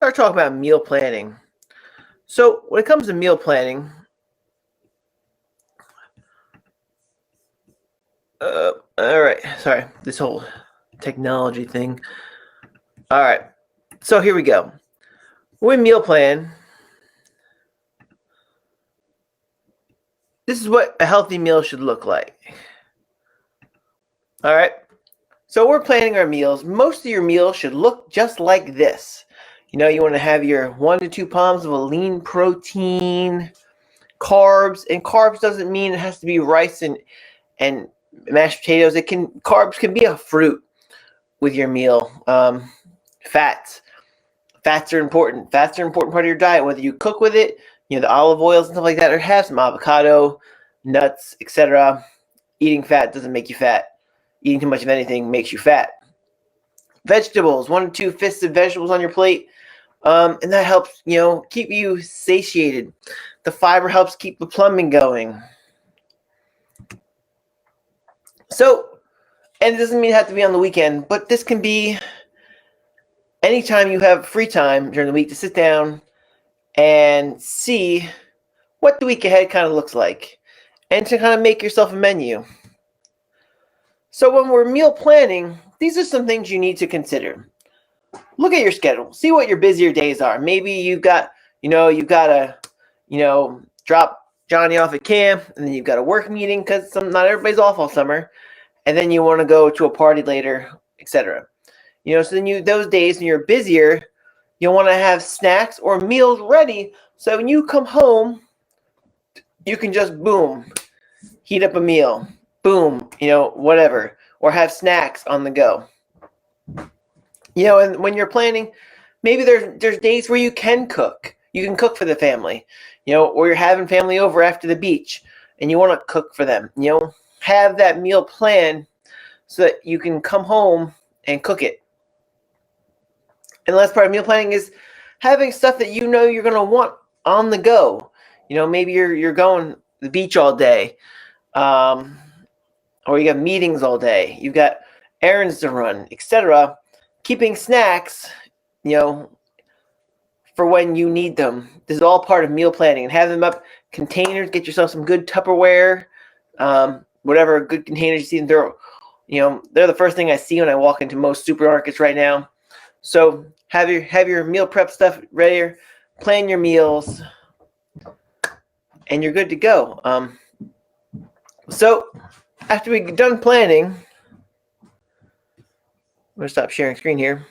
Start talking about meal planning. So when it comes to meal planning, all right, sorry, this whole technology thing. All right, so here we go. When we meal plan, this is what a healthy meal should look like. All right, so we're planning our meals. Most of your meals should look just like this. You know, you want to have your 1 to 2 pounds of a lean protein, carbs, and carbs doesn't mean it has to be rice and mashed potatoes. Carbs can be a fruit with your meal. Fats are important. Fats are an important part of your diet, whether you cook with it, you know, the olive oils and stuff like that, or have some avocado, nuts, etc. Eating fat doesn't make you fat. Eating too much of anything makes you fat. Vegetables, 1 to 2 fists of vegetables on your plate, and that helps, you know, keep you satiated. The fiber helps keep the plumbing going. So, and it doesn't mean it has to be on the weekend, but this can be anytime you have free time during the week to sit down and see what the week ahead kind of looks like and to kind of make yourself a menu. So when we're meal planning, these are some things you need to consider. Look at your schedule. See what your busier days are. Maybe you've got to, drop Johnny off at camp, and then you've got a work meeting because not everybody's off all summer, and then you want to go to a party later, etc. You know, so then those days when you're busier, you'll want to have snacks or meals ready, so when you come home, you can just boom, heat up a meal, boom, whatever, or have snacks on the go. You know, and when you're planning, maybe there's days where you can cook. You can cook for the family, or you're having family over after the beach and you want to cook for them. Have that meal plan so that you can come home and cook it. And the last part of meal planning is having stuff that you're going to want on the go. Maybe you're going to the beach all day, or you got meetings all day. You've got errands to run, etc. Keeping snacks, for when you need them. This is all part of meal planning. And have them up containers. Get yourself some good Tupperware, whatever good containers you see. They're the first thing I see when I walk into most supermarkets right now. So have your meal prep stuff ready. Plan your meals, and you're good to go. So after we're done planning, I'm going to stop sharing screen here.